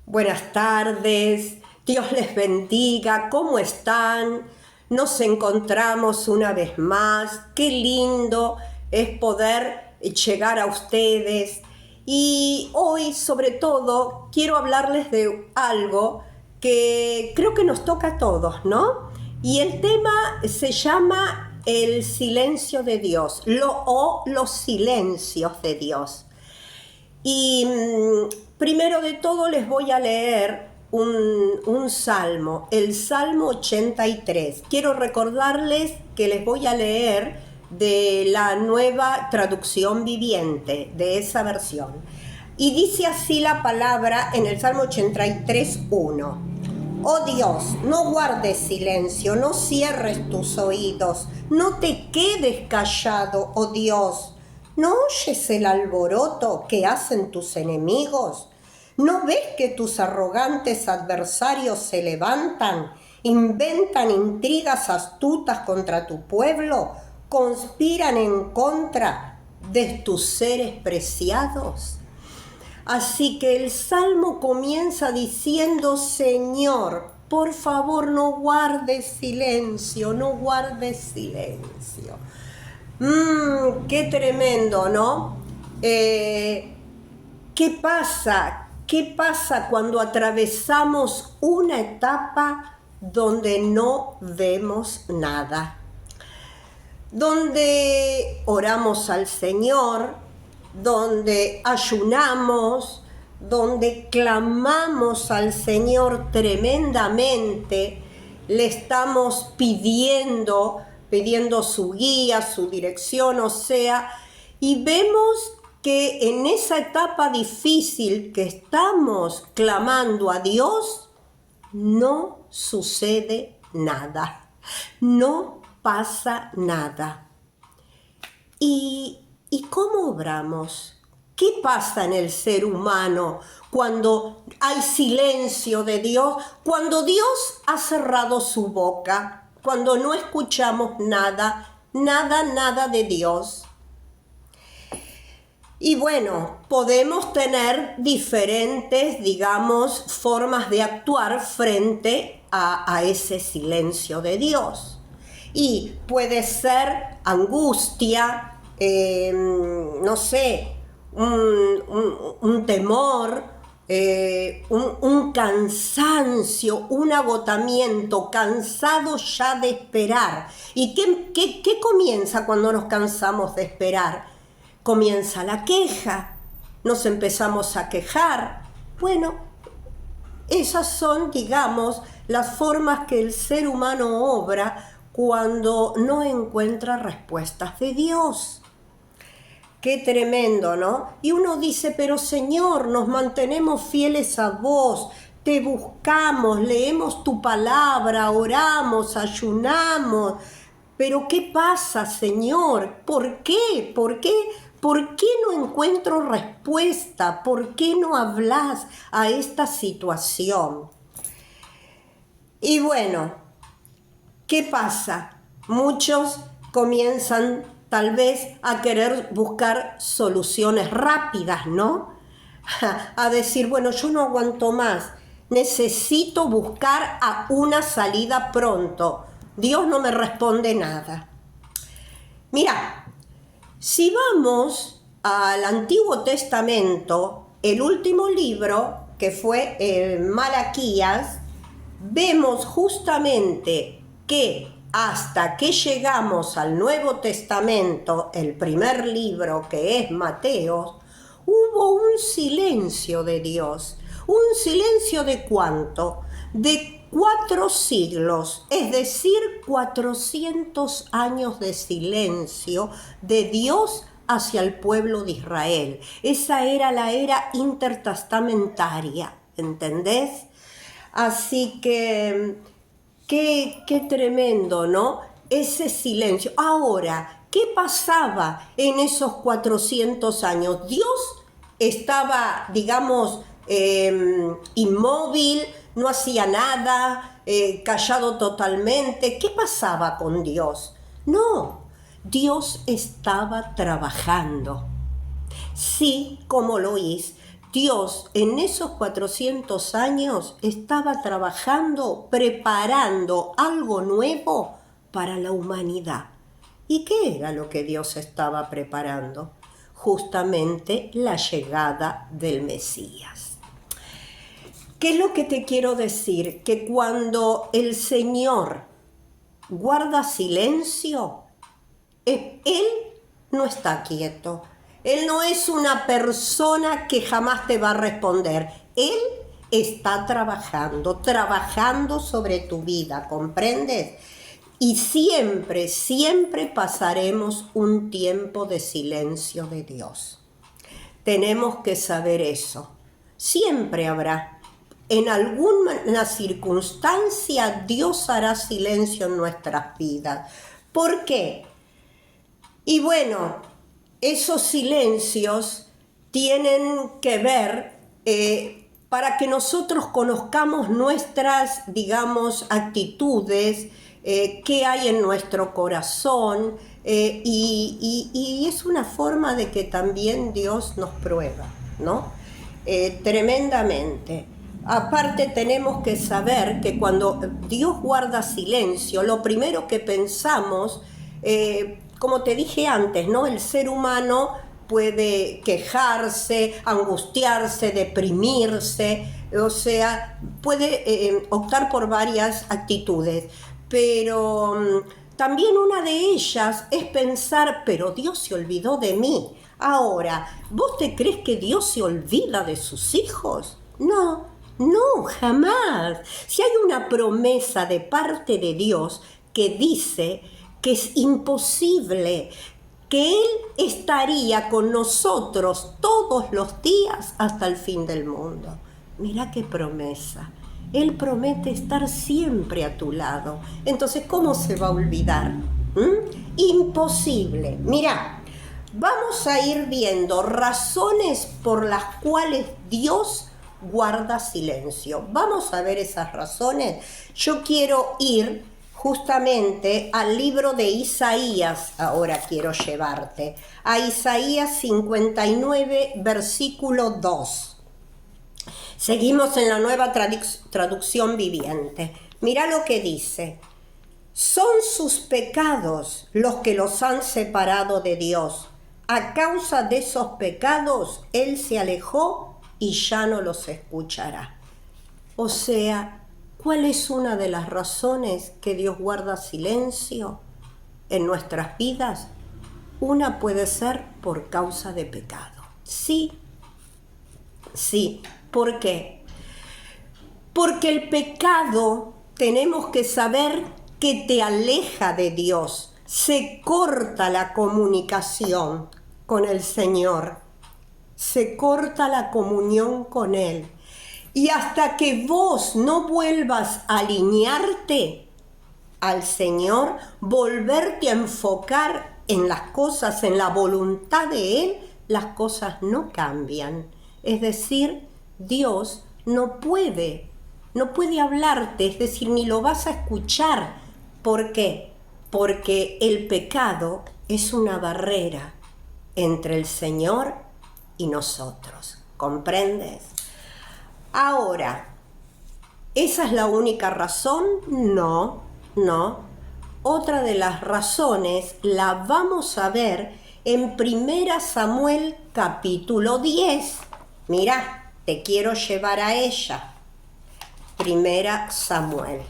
Buenas tardes, Dios les bendiga, ¿cómo están? Nos encontramos una vez más, qué lindo es poder llegar a ustedes. Y hoy, sobre todo, quiero hablarles de algo que creo que nos toca a todos, ¿no? Y el tema se llama el silencio de Dios, los silencios de Dios. Y primero de todo les voy a leer un salmo, el Salmo 83. Quiero recordarles que les voy a leer de la Nueva Traducción Viviente, de esa versión. Y dice así la palabra en el Salmo 83:1. Oh Dios, no guardes silencio, no cierres tus oídos, no te quedes callado, oh Dios. ¿No oyes el alboroto que hacen tus enemigos? ¿No ves que tus arrogantes adversarios se levantan, inventan intrigas astutas contra tu pueblo, conspiran en contra de tus seres preciados? Así que el Salmo comienza diciendo: Señor, por favor no guardes silencio, no guardes silencio. Qué tremendo, ¿no? ¿Qué pasa? ¿Qué pasa cuando atravesamos una etapa donde no vemos nada? Donde oramos al Señor, donde ayunamos, donde clamamos al Señor tremendamente, le estamos pidiendo su guía, su dirección, o sea, y vemos que en esa etapa difícil que estamos clamando a Dios, no sucede nada, no pasa nada. ¿Y cómo obramos? ¿Qué pasa en el ser humano cuando hay silencio de Dios? Cuando Dios ha cerrado su boca, cuando no escuchamos nada de Dios. Y bueno, podemos tener diferentes, digamos, formas de actuar frente a ese silencio de Dios. Y puede ser angustia, no sé, un temor, un cansancio, un agotamiento, cansado ya de esperar. ¿Y qué comienza cuando nos cansamos de esperar? Comienza la queja, nos empezamos a quejar. Bueno, esas son, digamos, las formas que el ser humano obra cuando no encuentra respuestas de Dios. Qué tremendo, ¿no? Y uno dice: pero Señor, nos mantenemos fieles a vos, te buscamos, leemos tu palabra, oramos, ayunamos. Pero ¿qué pasa, Señor? ¿Por qué? ¿Por qué no encuentro respuesta? ¿Por qué no hablas a esta situación? Y bueno, ¿qué pasa? Muchos comienzan tal vez a querer buscar soluciones rápidas, ¿no? A decir: bueno, yo no aguanto más, necesito buscar a una salida pronto. Dios no me responde nada. Mira, si vamos al Antiguo Testamento, el último libro, que fue el Malaquías, vemos justamente que hasta que llegamos al Nuevo Testamento, el primer libro, que es Mateo, hubo un silencio de Dios. ¿Un silencio de cuánto? De 4 siglos, es decir, 400 años de silencio de Dios hacia el pueblo de Israel. Esa era la era intertestamentaria, ¿entendés? Así que qué tremendo, ¿no? Ese silencio. Ahora, ¿qué pasaba en esos 400 años? Dios estaba, digamos, inmóvil, no hacía nada, callado totalmente. ¿Qué pasaba con Dios? No, Dios estaba trabajando. Sí, como lo oís, Dios en esos 400 años estaba trabajando, preparando algo nuevo para la humanidad. ¿Y qué era lo que Dios estaba preparando? Justamente la llegada del Mesías. ¿Qué es lo que te quiero decir? Que cuando el Señor guarda silencio, Él no está quieto. Él no es una persona que jamás te va a responder. Él está trabajando sobre tu vida, ¿comprendes? Y siempre, siempre pasaremos un tiempo de silencio de Dios. Tenemos que saber eso. Siempre habrá. En alguna circunstancia Dios hará silencio en nuestras vidas. ¿Por qué? Y bueno, esos silencios tienen que ver para que nosotros conozcamos nuestras, digamos, actitudes, qué hay en nuestro corazón, y es una forma de que también Dios nos prueba, ¿no? Tremendamente. Aparte tenemos que saber que cuando Dios guarda silencio, lo primero que pensamos, como te dije antes, ¿no? El ser humano puede quejarse, angustiarse, deprimirse, o sea, puede optar por varias actitudes, pero también una de ellas es pensar, pero Dios se olvidó de mí. Ahora, ¿vos te crees que Dios se olvida de sus hijos? No, no, jamás. Si hay una promesa de parte de Dios que dice que es imposible, que Él estaría con nosotros todos los días hasta el fin del mundo. Mirá qué promesa. Él promete estar siempre a tu lado. Entonces, ¿cómo se va a olvidar? Imposible. Mirá, vamos a ir viendo razones por las cuales Dios guarda silencio. Vamos a ver esas razones. Yo quiero ir justamente al libro de Isaías, ahora quiero llevarte, a Isaías 59, versículo 2. Seguimos en la Nueva Traducción Viviente. Mira lo que dice. Son sus pecados los que los han separado de Dios. A causa de esos pecados, Él se alejó y ya no los escuchará. O sea, ¿cuál es una de las razones que Dios guarda silencio en nuestras vidas? Una puede ser por causa de pecado. Sí. ¿Por qué? Porque el pecado, tenemos que saber que te aleja de Dios. Se corta la comunicación con el Señor. Se corta la comunión con Él. Y hasta que vos no vuelvas a alinearte al Señor, volverte a enfocar en las cosas, en la voluntad de Él, las cosas no cambian. Es decir, Dios no puede hablarte, es decir, ni lo vas a escuchar. ¿Por qué? Porque el pecado es una barrera entre el Señor y nosotros. ¿Comprendes? Ahora, ¿esa es la única razón? No. Otra de las razones la vamos a ver en 1 Samuel capítulo 10. Mira, te quiero llevar a ella. 1 Samuel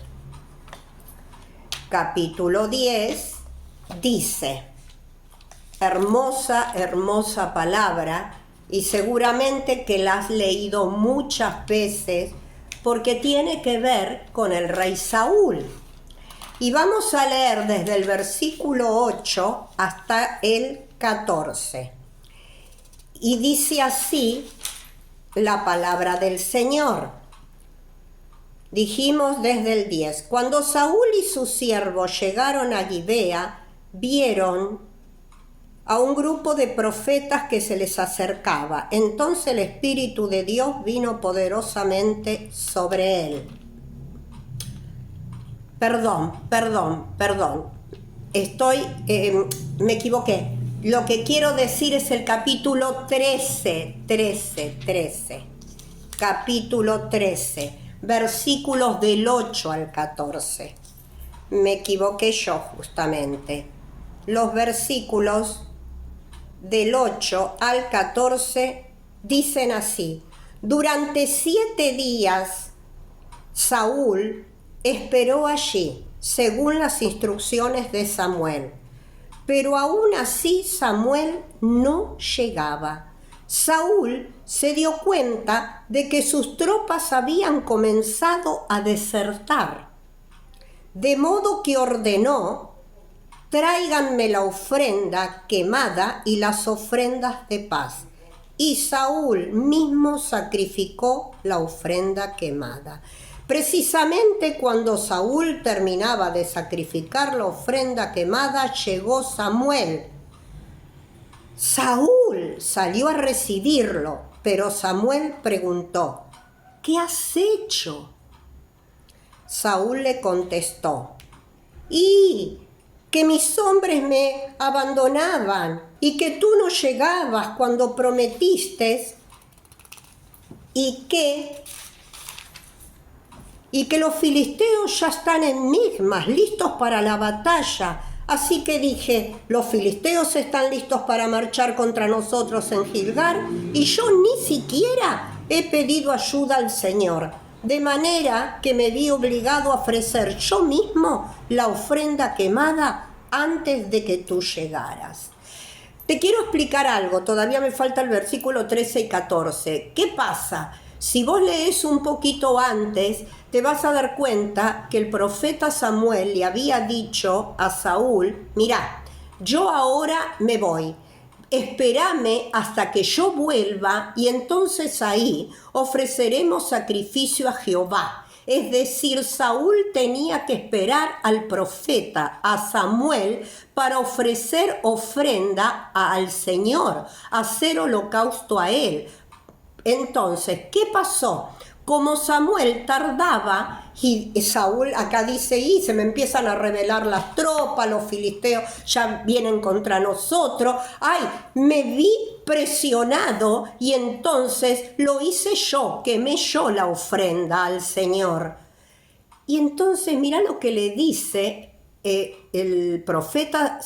capítulo 10 dice, hermosa, hermosa palabra, y seguramente que la has leído muchas veces porque tiene que ver con el rey Saúl. Y vamos a leer desde el versículo 8 hasta el 14. Y dice así la palabra del Señor. Dijimos desde el 10. Cuando Saúl y sus siervos llegaron a Gibea, vieron a un grupo de profetas que se les acercaba. Entonces el Espíritu de Dios vino poderosamente sobre él. Perdón. Me equivoqué. Lo que quiero decir es el capítulo 13. Capítulo 13, versículos del 8 al 14. Me equivoqué yo justamente. Los versículos del 8 al 14 dicen así: durante 7 días Saúl esperó allí, según las instrucciones de Samuel. Pero aún así Samuel no llegaba. Saúl se dio cuenta de que sus tropas habían comenzado a desertar, de modo que ordenó: tráiganme la ofrenda quemada y las ofrendas de paz. Y Saúl mismo sacrificó la ofrenda quemada. Precisamente cuando Saúl terminaba de sacrificar la ofrenda quemada, llegó Samuel. Saúl salió a recibirlo, pero Samuel preguntó: ¿qué has hecho? Saúl le contestó: y que mis hombres me abandonaban y que tú no llegabas cuando prometiste, y que los filisteos ya están en Migmas, listos para la batalla. Así que dije: los filisteos están listos para marchar contra nosotros en Gilgal, y yo ni siquiera he pedido ayuda al Señor, de manera que me vi obligado a ofrecer yo mismo la ofrenda quemada antes de que tú llegaras. Te quiero explicar algo, todavía me falta el versículo 13 y 14. ¿Qué pasa? Si vos lees un poquito antes, te vas a dar cuenta que el profeta Samuel le había dicho a Saúl: mirá, yo ahora me voy, espérame hasta que yo vuelva y entonces ahí ofreceremos sacrificio a Jehová. Es decir, Saúl tenía que esperar al profeta, a Samuel, para ofrecer ofrenda al Señor, hacer holocausto a él. Entonces, ¿qué pasó? Como Samuel tardaba, y Saúl acá dice: y se me empiezan a rebelar las tropas, los filisteos ya vienen contra nosotros. Ay, me vi presionado y entonces lo hice yo, quemé yo la ofrenda al Señor. Y entonces mira lo que le dice el profeta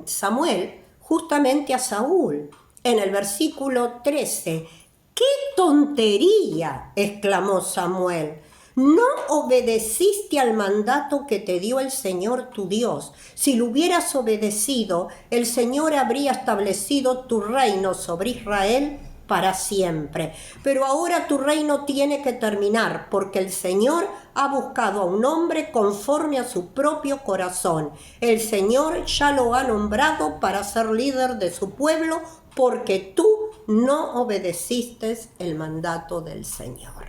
Samuel justamente a Saúl en el versículo 13. ¡Qué tontería!, exclamó Samuel. No obedeciste al mandato que te dio el Señor tu Dios. Si lo hubieras obedecido, el Señor habría establecido tu reino sobre Israel para siempre. Pero ahora tu reino tiene que terminar, porque el Señor ha buscado a un hombre conforme a su propio corazón. El Señor ya lo ha nombrado para ser líder de su pueblo, porque tú no obedeciste el mandato del Señor.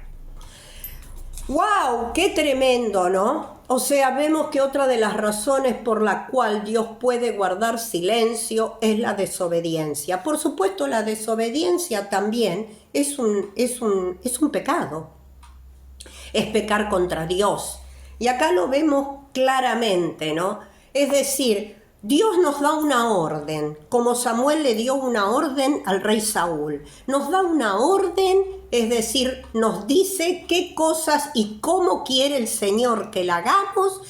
¡Wow! ¡Qué tremendo!, ¿no? O sea, vemos que otra de las razones por la cual Dios puede guardar silencio es la desobediencia. Por supuesto, la desobediencia también es un pecado. Es pecar contra Dios. Y acá lo vemos claramente, ¿no? Es decir, Dios nos da una orden, como Samuel le dio una orden al rey Saúl. Nos da una orden, es decir, nos dice qué cosas y cómo quiere el Señor que la hagamos.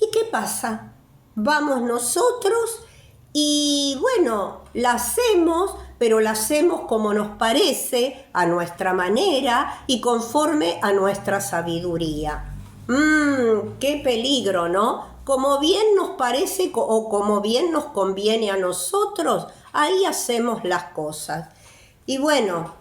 ¿Y qué pasa? Vamos nosotros y bueno, la hacemos, pero la hacemos como nos parece, a nuestra manera y conforme a nuestra sabiduría. ¡Qué peligro!, ¿no? Como bien nos parece o como bien nos conviene a nosotros, ahí hacemos las cosas. Y bueno,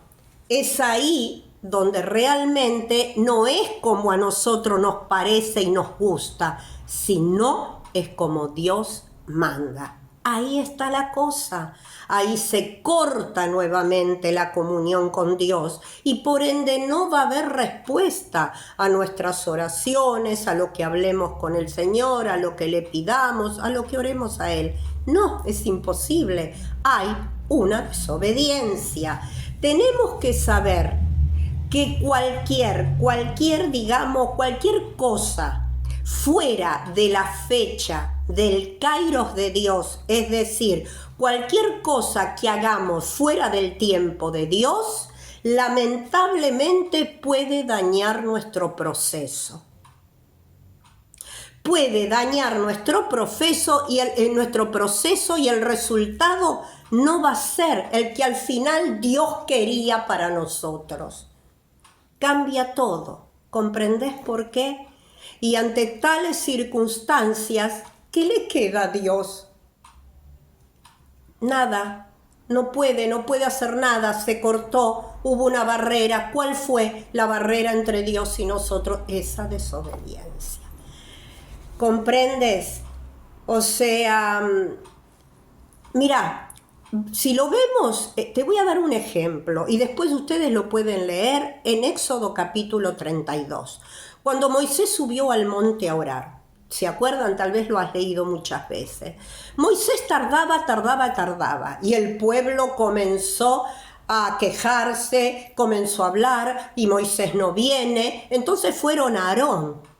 es ahí donde realmente no es como a nosotros nos parece y nos gusta, sino es como Dios manda. Ahí está la cosa. Ahí se corta nuevamente la comunión con Dios y por ende no va a haber respuesta a nuestras oraciones, a lo que hablemos con el Señor, a lo que le pidamos, a lo que oremos a Él. No, es imposible. Hay una desobediencia. Tenemos que saber que cualquier cosa fuera de la fecha del kairos de Dios, es decir, cualquier cosa que hagamos fuera del tiempo de Dios, lamentablemente puede dañar nuestro proceso. Puede dañar nuestro proceso y el resultado no va a ser el que al final Dios quería para nosotros. Cambia todo. ¿Comprendés por qué? Y ante tales circunstancias, ¿qué le queda a Dios? Nada. No puede hacer nada. Se cortó. Hubo una barrera. ¿Cuál fue la barrera entre Dios y nosotros? Esa desobediencia. ¿Comprendes? O sea, mira, si lo vemos, te voy a dar un ejemplo y después ustedes lo pueden leer en Éxodo capítulo 32. Cuando Moisés subió al monte a orar, ¿se acuerdan? Tal vez lo has leído muchas veces. Moisés tardaba y el pueblo comenzó a quejarse, comenzó a hablar y Moisés no viene. Entonces fueron a Aarón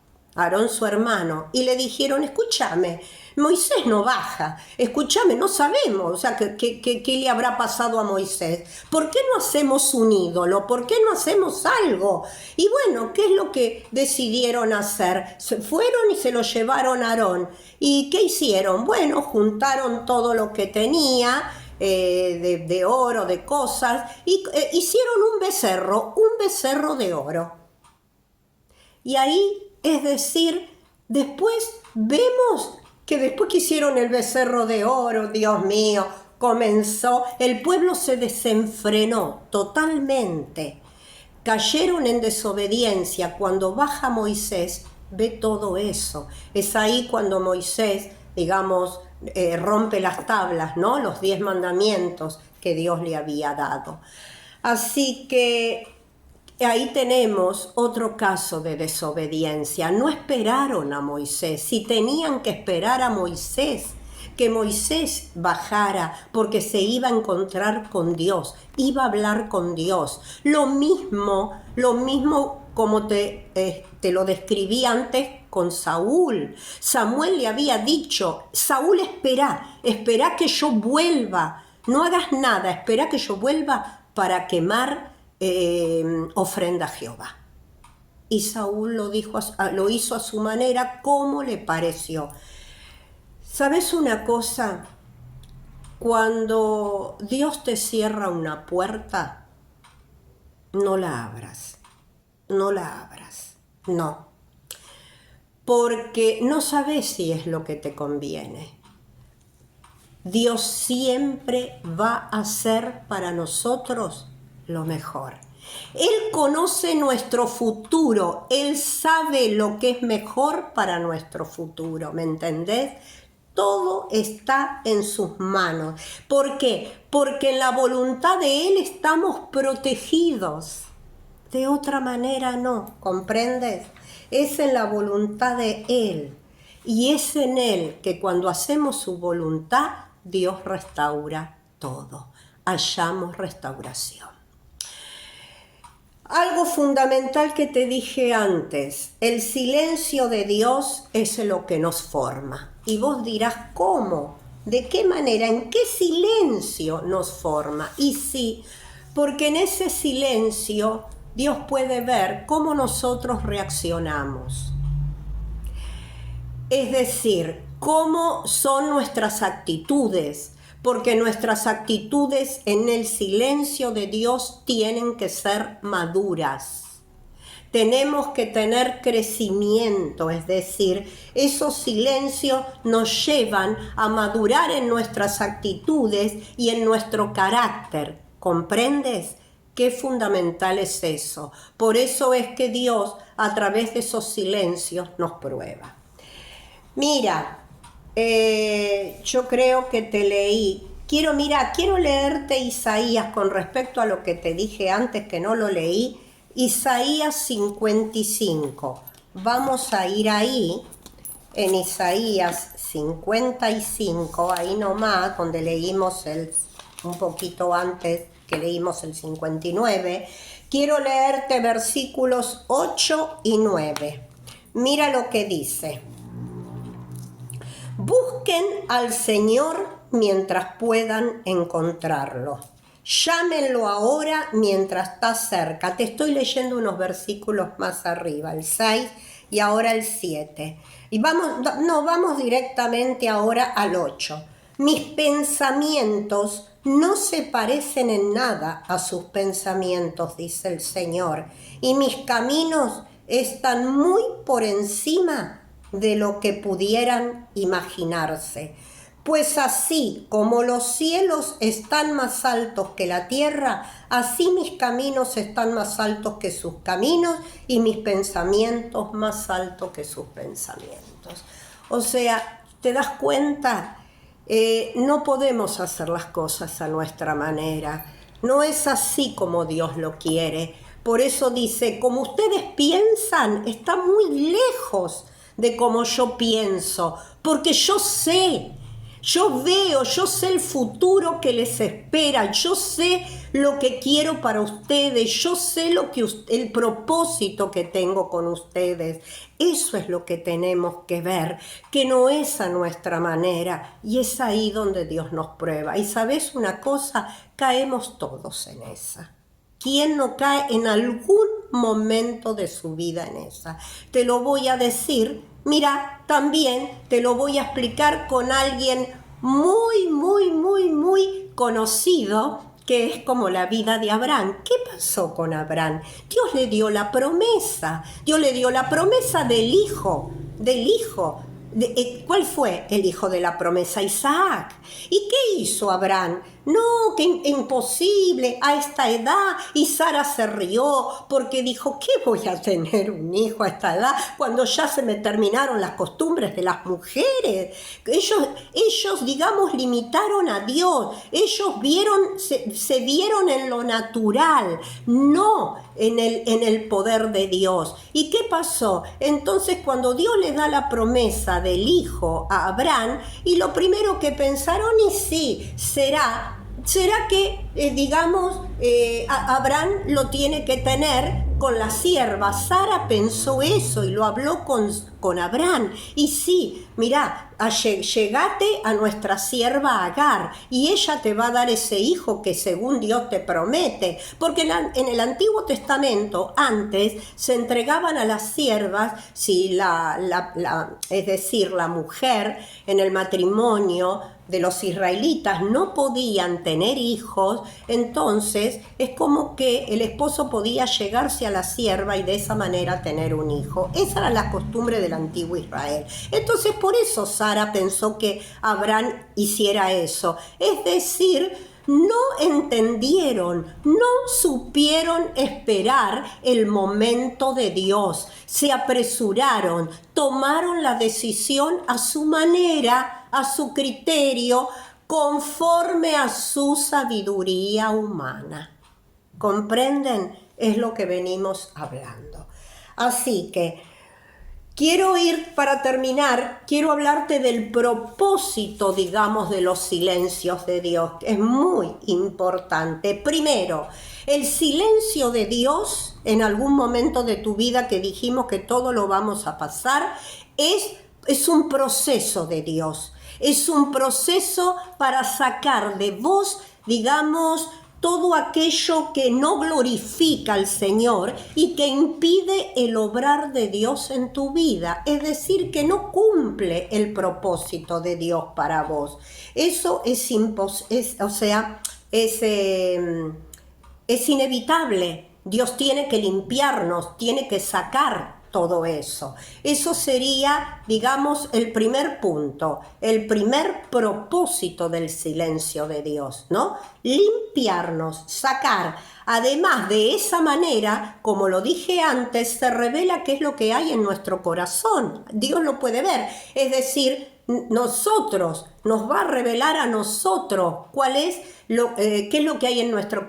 su hermano, y le dijeron, escúchame, Moisés no baja, escúchame, no sabemos, o sea, ¿qué le habrá pasado a Moisés? ¿Por qué no hacemos un ídolo? ¿Por qué no hacemos algo? Y bueno, ¿qué es lo que decidieron hacer? Se fueron y se lo llevaron a Aarón. ¿Y qué hicieron? Bueno, juntaron todo lo que tenía, de oro, de cosas, y hicieron un becerro de oro. Y ahí, es decir, después vemos que después que hicieron el becerro de oro, Dios mío, el pueblo se desenfrenó totalmente. Cayeron en desobediencia. Cuando baja Moisés, ve todo eso. Es ahí cuando Moisés, digamos, rompe las tablas, ¿no? Los 10 mandamientos que Dios le había dado. Así que ahí tenemos otro caso de desobediencia. No esperaron a Moisés. Si tenían que esperar a Moisés, que Moisés bajara porque se iba a encontrar con Dios, iba a hablar con Dios. Lo mismo como te lo describí antes con Saúl. Samuel le había dicho, Saúl, espera que yo vuelva. No hagas nada, espera que yo vuelva para quemar ofrenda a Jehová. Y Saúl lo hizo a su manera, como le pareció. ¿Sabes una cosa? Cuando Dios te cierra una puerta, no la abras. No. Porque no sabes si es lo que te conviene. Dios siempre va a hacer para nosotros lo mejor. Él conoce nuestro futuro, Él sabe lo que es mejor para nuestro futuro, ¿me entendés? Todo está en sus manos. ¿Por qué? Porque en la voluntad de Él estamos protegidos. De otra manera no, ¿comprendes? Es en la voluntad de Él. Y es en Él que cuando hacemos su voluntad, Dios restaura todo. Hallamos restauración. Algo fundamental que te dije antes, el silencio de Dios es lo que nos forma. Y vos dirás, ¿cómo? ¿De qué manera? ¿En qué silencio nos forma? Y sí, porque en ese silencio Dios puede ver cómo nosotros reaccionamos. Es decir, cómo son nuestras actitudes, porque nuestras actitudes en el silencio de Dios tienen que ser maduras. Tenemos que tener crecimiento, es decir, esos silencios nos llevan a madurar en nuestras actitudes y en nuestro carácter. ¿Comprendes? Qué fundamental es eso. Por eso es que Dios, a través de esos silencios, nos prueba. Mira, yo creo que te leí. Quiero leerte Isaías con respecto a lo que te dije antes que no lo leí. Isaías 55. Vamos a ir ahí, en Isaías 55, ahí nomás, donde leímos un poquito antes que leímos el 59. Quiero leerte versículos 8 y 9. Mira lo que dice. Busquen al Señor mientras puedan encontrarlo. Llámenlo ahora mientras está cerca. Te estoy leyendo unos versículos más arriba, el 6 y ahora el 7. Y vamos directamente ahora al 8. Mis pensamientos no se parecen en nada a sus pensamientos, dice el Señor, y mis caminos están muy por encima de lo que pudieran imaginarse. Pues así como los cielos están más altos que la tierra, así mis caminos están más altos que sus caminos y mis pensamientos más altos que sus pensamientos. O sea, ¿te das cuenta? No podemos hacer las cosas a nuestra manera. No es así como Dios lo quiere. Por eso dice, como ustedes piensan, está muy lejos de como yo pienso, porque yo sé, yo veo, yo sé el futuro que les espera, yo sé lo que quiero para ustedes, yo sé el propósito que tengo con ustedes. Eso es lo que tenemos que ver, que no es a nuestra manera, y es ahí donde Dios nos prueba. Y ¿sabes una cosa? Caemos todos en esa. ¿Quién no cae en algún momento de su vida en esa? Te lo voy a decir, mira, también te lo voy a explicar con alguien muy, muy, muy, muy conocido, que es como la vida de Abraham. ¿Qué pasó con Abraham? Dios le dio la promesa, Dios le dio la promesa del hijo. ¿Cuál fue el hijo de la promesa? Isaac. ¿Y qué hizo Abraham? No, que imposible, a esta edad. Y Sara se rió porque dijo, ¿qué voy a tener un hijo a esta edad cuando ya se me terminaron las costumbres de las mujeres? Ellos digamos, limitaron a Dios. Ellos se vieron en lo natural, no en el poder de Dios. ¿Y qué pasó? Entonces, cuando Dios le da la promesa del hijo a Abraham, y lo primero que pensaron, y sí, será que, Abraham lo tiene que tener con la sierva. Sara pensó eso y lo habló con Abraham. Y sí, mirá, llegate a nuestra sierva Agar y ella te va a dar ese hijo que según Dios te promete. Porque en el Antiguo Testamento antes se entregaban a las siervas, si es decir, la mujer en el matrimonio de los israelitas no podían tener hijos, entonces es como que el esposo podía llegarse a la sierva y de esa manera tener un hijo. Esa era la costumbre del antiguo Israel. Entonces por eso Sara pensó que Abraham hiciera eso. Es decir, no entendieron, no supieron esperar el momento de Dios. Se apresuraron, tomaron la decisión a su manera, a su criterio, conforme a su sabiduría humana. ¿Comprenden? Es lo que venimos hablando. Así que para terminar, quiero hablarte del propósito, digamos, de los silencios de Dios, que es muy importante. Primero, el silencio de Dios, en algún momento de tu vida que dijimos que todo lo vamos a pasar, es un proceso de Dios. Es un proceso para sacar de vos, digamos, todo aquello que no glorifica al Señor y que impide el obrar de Dios en tu vida. Es decir, que no cumple el propósito de Dios para vos. Eso es inevitable. Dios tiene que limpiarnos, tiene que sacar todo eso. Eso sería, digamos, el primer punto, el primer propósito del silencio de Dios, ¿no? Limpiarnos, sacar. Además, de esa manera, como lo dije antes, se revela qué es lo que hay en nuestro corazón. Dios lo puede ver. Es decir, nos va a revelar a nosotros qué es lo que hay en nuestro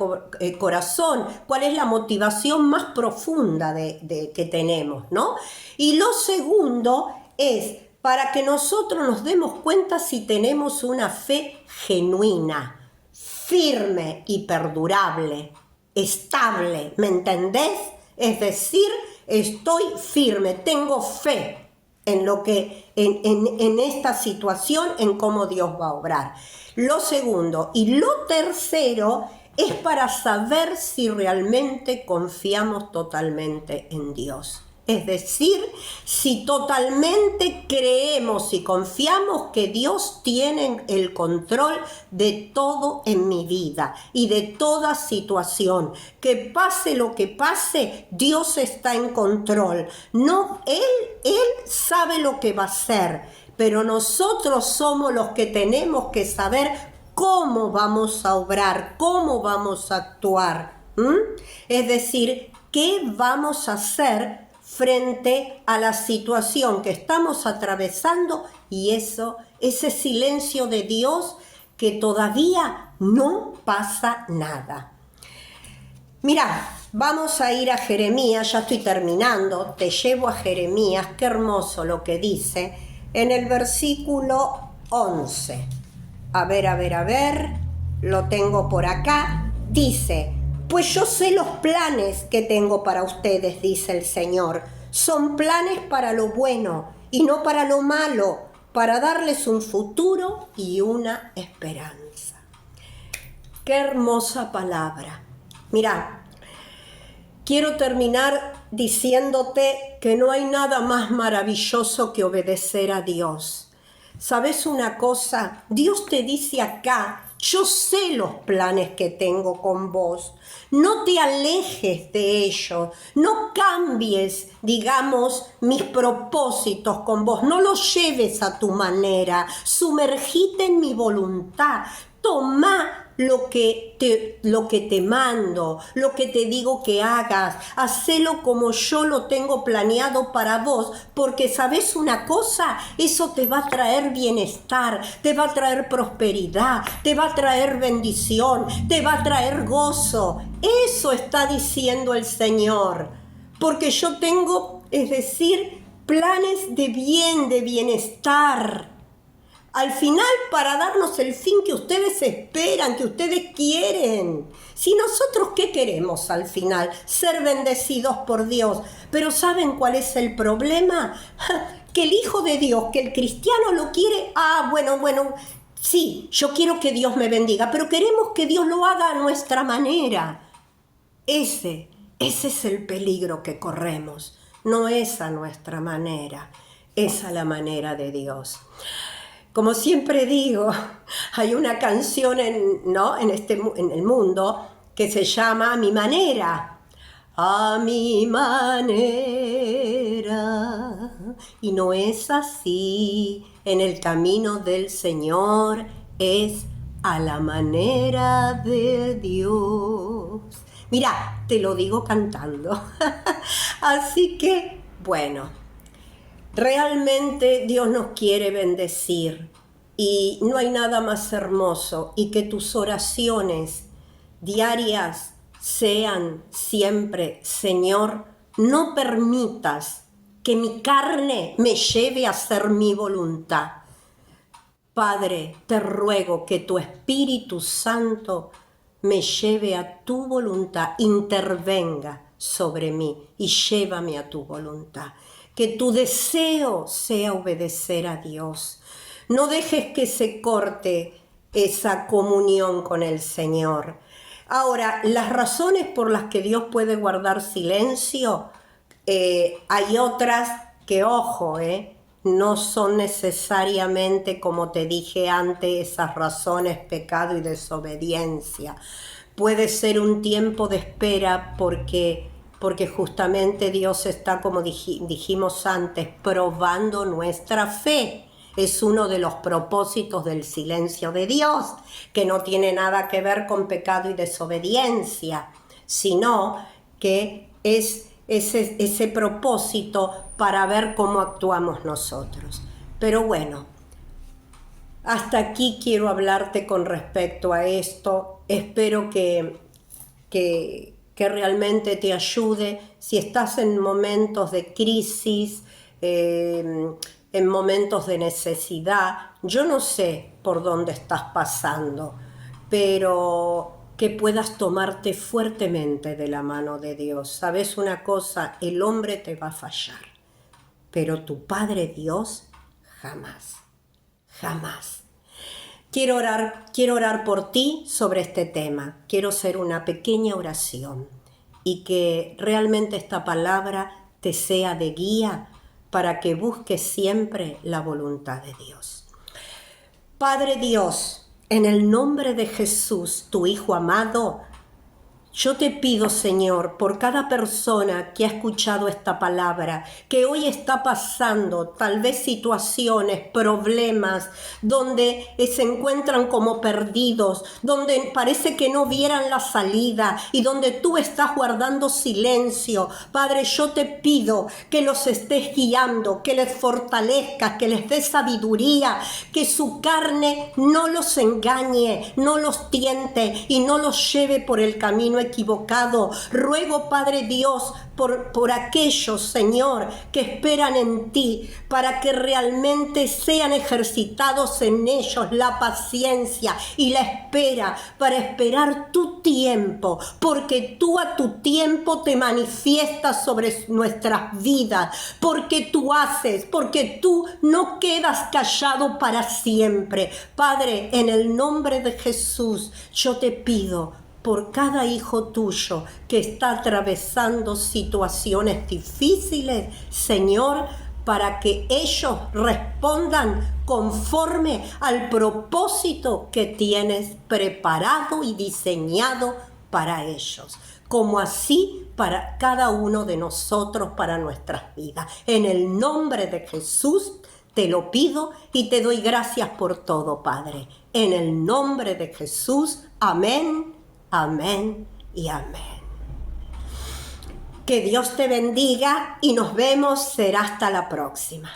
corazón, cuál es la motivación más profunda que tenemos, ¿no? Y lo segundo es para que nosotros nos demos cuenta si tenemos una fe genuina, firme y perdurable, estable, ¿me entendés? Es decir, estoy firme, tengo fe. en esta situación, en cómo Dios va a obrar. Lo segundo y lo tercero es para saber si realmente confiamos totalmente en Dios. Es decir, si totalmente creemos y confiamos que Dios tiene el control de todo en mi vida y de toda situación. Que pase lo que pase, Dios está en control. No, Él sabe lo que va a hacer, pero nosotros somos los que tenemos que saber cómo vamos a obrar, cómo vamos a actuar. Es decir, qué vamos a hacer frente a la situación que estamos atravesando y ese silencio de Dios que todavía no pasa nada. Mirá, vamos a ir a Jeremías, ya estoy terminando, te llevo a Jeremías, qué hermoso lo que dice en el versículo 11. A ver, lo tengo por acá, dice: pues yo sé los planes que tengo para ustedes, dice el Señor. Son planes para lo bueno y no para lo malo, para darles un futuro y una esperanza. Qué hermosa palabra. Mirá, quiero terminar diciéndote que no hay nada más maravilloso que obedecer a Dios. ¿Sabes una cosa? Dios te dice acá: yo sé los planes que tengo con vos. No te alejes de ellos. No cambies, digamos, mis propósitos con vos. No los lleves a tu manera. Sumergite en mi voluntad. Tomá lo que te mando, lo que te digo que hagas, hacelo como yo lo tengo planeado para vos, porque ¿sabés una cosa? Eso te va a traer bienestar, te va a traer prosperidad, te va a traer bendición, te va a traer gozo. Eso está diciendo el Señor, porque yo tengo, es decir, planes de bien, de bienestar. Al final, para darnos el fin que ustedes esperan, que ustedes quieren. Si nosotros, ¿qué queremos al final? Ser bendecidos por Dios. Pero ¿saben cuál es el problema? Que el Hijo de Dios, que el cristiano lo quiere. Bueno, sí, yo quiero que Dios me bendiga, pero queremos que Dios lo haga a nuestra manera. Ese es el peligro que corremos. No es a nuestra manera, es a la manera de Dios. Como siempre digo, hay una canción en el mundo que se llama A mi manera. A mi manera. Y no es así. En el camino del Señor es a la manera de Dios. Mira, te lo digo cantando. Así que, bueno. Realmente Dios nos quiere bendecir y no hay nada más hermoso y que tus oraciones diarias sean siempre: Señor, no permitas que mi carne me lleve a hacer mi voluntad. Padre, te ruego que tu Espíritu Santo me lleve a tu voluntad, intervenga sobre mí y llévame a tu voluntad. Que tu deseo sea obedecer a Dios. No dejes que se corte esa comunión con el Señor. Ahora, las razones por las que Dios puede guardar silencio, hay otras que, ojo, no son necesariamente, como te dije antes, esas razones, pecado y desobediencia. Puede ser un tiempo de espera porque justamente Dios está, como dijimos antes, probando nuestra fe. Es uno de los propósitos del silencio de Dios, que no tiene nada que ver con pecado y desobediencia, sino que es ese propósito para ver cómo actuamos nosotros. Pero bueno, hasta aquí quiero hablarte con respecto a esto. Espero que realmente te ayude si estás en momentos de crisis, en momentos de necesidad. Yo no sé por dónde estás pasando, pero que puedas tomarte fuertemente de la mano de Dios. ¿Sabes una cosa? El hombre te va a fallar. pero tu Padre Dios jamás, jamás. Quiero orar por ti sobre este tema. Quiero hacer una pequeña oración y que realmente esta palabra te sea de guía para que busques siempre la voluntad de Dios. Padre Dios, en el nombre de Jesús, tu Hijo amado, yo te pido, Señor, por cada persona que ha escuchado esta palabra, que hoy está pasando tal vez situaciones, problemas, donde se encuentran como perdidos, donde parece que no vieran la salida y donde tú estás guardando silencio. Padre, yo te pido que los estés guiando, que les fortalezcas, que les des sabiduría, que su carne no los engañe, no los tiente y no los lleve por el camino equivocado. Ruego, Padre Dios, por aquellos, Señor, que esperan en ti, para que realmente sean ejercitados en ellos la paciencia y la espera, para esperar tu tiempo, porque tú a tu tiempo te manifiestas sobre nuestras vidas, porque tú haces, porque tú no quedas callado para siempre. Padre, en el nombre de Jesús, yo te pido por cada hijo tuyo que está atravesando situaciones difíciles, Señor, para que ellos respondan conforme al propósito que tienes preparado y diseñado para ellos, como así para cada uno de nosotros, para nuestras vidas. En el nombre de Jesús te lo pido y te doy gracias por todo, Padre. En el nombre de Jesús, amén. Amén y amén. Que Dios te bendiga y nos vemos, será hasta la próxima.